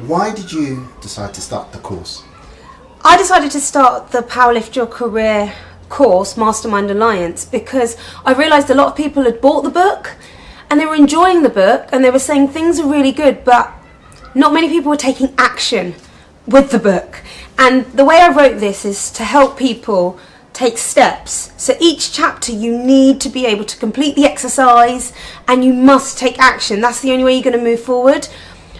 Why did you decide to start the course? I decided to start the Powerlift Your Career course, Mastermind Alliance, because I realised a lot of people had bought the book and they were enjoying the book and they were saying things are really good, but not many people were taking action with the book. And the way I wrote this is to help people take steps. So each chapter you need to be able to complete the exercise and you must take action. That's the only way you're going to move forward.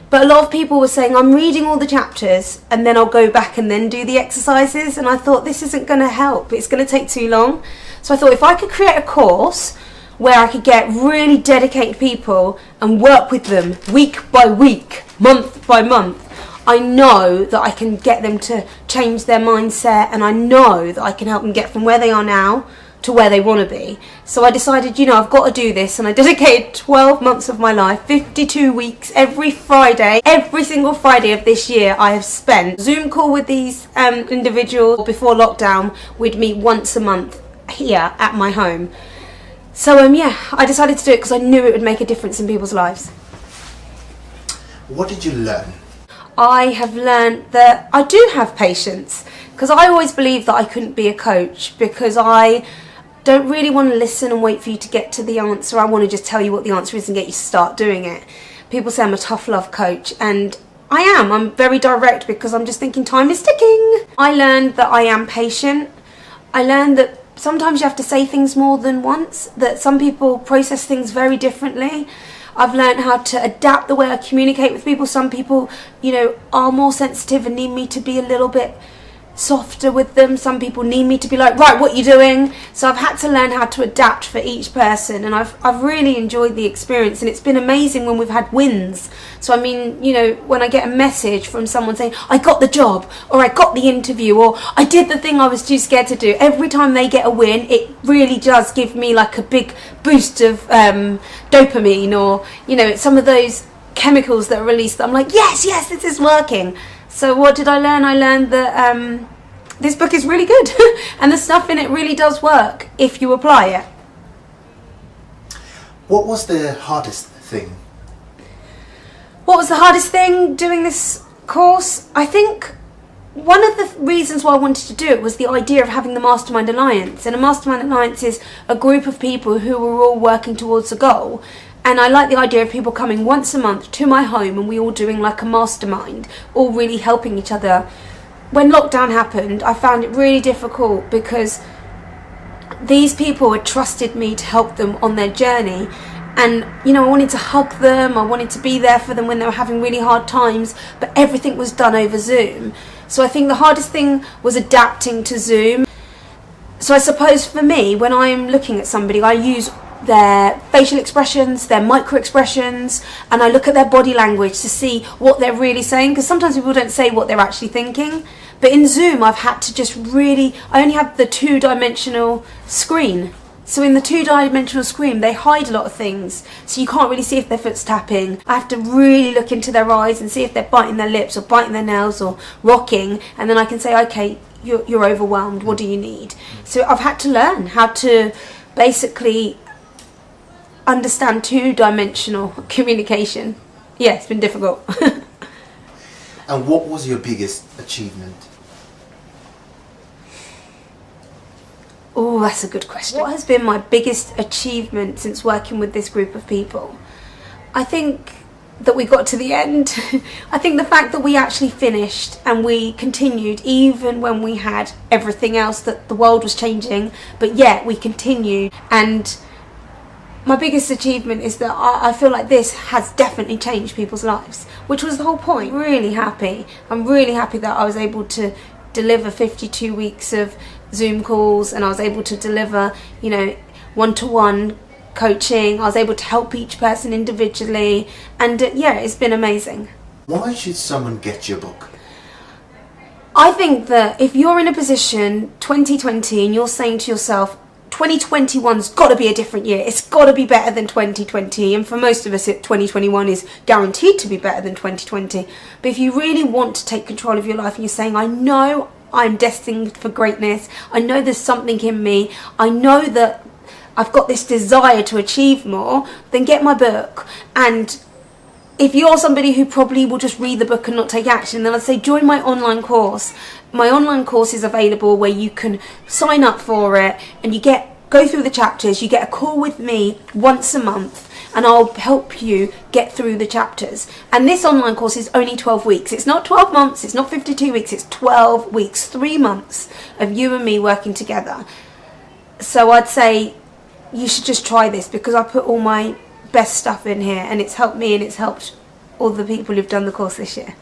But a lot of people were saying, I'm reading all the chapters and then I'll go back and then do the exercises. And I thought, this isn't going to help. It's going to take too long. So I thought if I could create a course where I could get really dedicated people and work with them week by week, month by month, I know that I can get them to change their mindset, and I know that I can help them get from where they are now to where they want to be. So I decided, I've got to do this, and I dedicated 12 months of my life, 52 weeks, every single Friday of this year I have spent Zoom call with these individuals. Before lockdown, we'd meet once a month here at my home. So I decided to do it because I knew it would make a difference in people's lives. What did you learn? I have learned that I do have patience, because I always believed that I couldn't be a coach because I don't really want to listen and wait for you to get to the answer. I want to just tell you what the answer is and get you to start doing it. People say I'm a tough love coach, and I am. I'm very direct because I'm just thinking time is ticking. I learned that I am patient. I learned that sometimes you have to say things more than once, that some people process things very differently. I've learned how to adapt the way I communicate with people. Some people, are more sensitive and need me to be a little bit softer with them. Some people need me to be like, right, what are you doing? So I've had to learn how to adapt for each person, and I've really enjoyed the experience, and it's been amazing when we've had wins. So when I get a message from someone saying I got the job, or I got the interview, or I did the thing I was too scared to do, every time they get a win, it really does give me like a big boost of dopamine, or some of those chemicals that are released that I'm like, yes, this is working. So what did I learn? I learned that this book is really good and the stuff in it really does work if you apply it. What was the hardest thing? What was the hardest thing doing this course? I think one of the reasons why I wanted to do it was the idea of having the Mastermind Alliance. And a Mastermind Alliance is a group of people who are all working towards a goal. And I like the idea of people coming once a month to my home and we all doing like a mastermind, all really helping each other. When lockdown happened, I found it really difficult because these people had trusted me to help them on their journey. And, I wanted to hug them, I wanted to be there for them when they were having really hard times, but everything was done over Zoom. So I think the hardest thing was adapting to Zoom. So I suppose for me, when I'm looking at somebody, I use their facial expressions, their micro expressions, and I look at their body language to see what they're really saying, because sometimes people don't say what they're actually thinking. But in Zoom I've had to I only have the 2-dimensional screen. So in the 2-dimensional screen they hide a lot of things, so you can't really see if their foot's tapping. I have to really look into their eyes and see if they're biting their lips or biting their nails or rocking, and then I can say, okay, you're overwhelmed, what do you need? So I've had to learn how to basically understand 2-dimensional communication. Yeah, it's been difficult. And what was your biggest achievement? Oh, that's a good question. What has been my biggest achievement since working with this group of people? I think that we got to the end. I think the fact that we actually finished and we continued even when we had everything else, that the world was changing, but yet we continued. And my biggest achievement is that I feel like this has definitely changed people's lives, which was the whole point. I'm really happy that I was able to deliver 52 weeks of Zoom calls, and I was able to deliver, one-to-one coaching. I was able to help each person individually, and it's been amazing. Why should someone get your book? I think that if you're in a position 2020 and you're saying to yourself, 2021's got to be a different year, it's got to be better than 2020, and for most of us 2021 is guaranteed to be better than 2020. But if you really want to take control of your life and you're saying, I know I'm destined for greatness, I know there's something in me, I know that I've got this desire to achieve more, then get my book. And if you're somebody who probably will just read the book and not take action, then I'd say join my online course. My online course is available where you can sign up for it and you go through the chapters. You get a call with me once a month and I'll help you get through the chapters. And this online course is only 12 weeks. It's not 12 months, it's not 52 weeks, it's 12 weeks, 3 months of you and me working together. So I'd say you should just try this because I put all my best stuff in here and it's helped me and it's helped all the people who've done the course this year.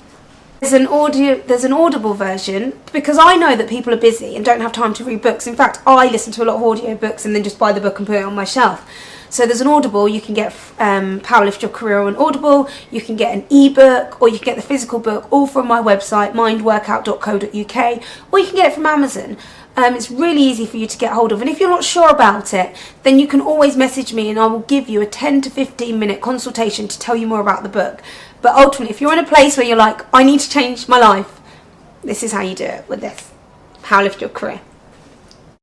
There's an Audible version because I know that people are busy and don't have time to read books. In fact, I listen to a lot of audio books and then just buy the book and put it on my shelf. So there's an Audible. You can get Powerlift Your Career on Audible, you can get an ebook, or you can get the physical book, all from my website, mindworkout.co.uk, or you can get it from Amazon. It's really easy for you to get hold of, and if you're not sure about it, then you can always message me and I will give you a 10 to 15 minute consultation to tell you more about the book. But ultimately, if you're in a place where you're like, I need to change my life, this is how you do it with this. Powerlift Your Career.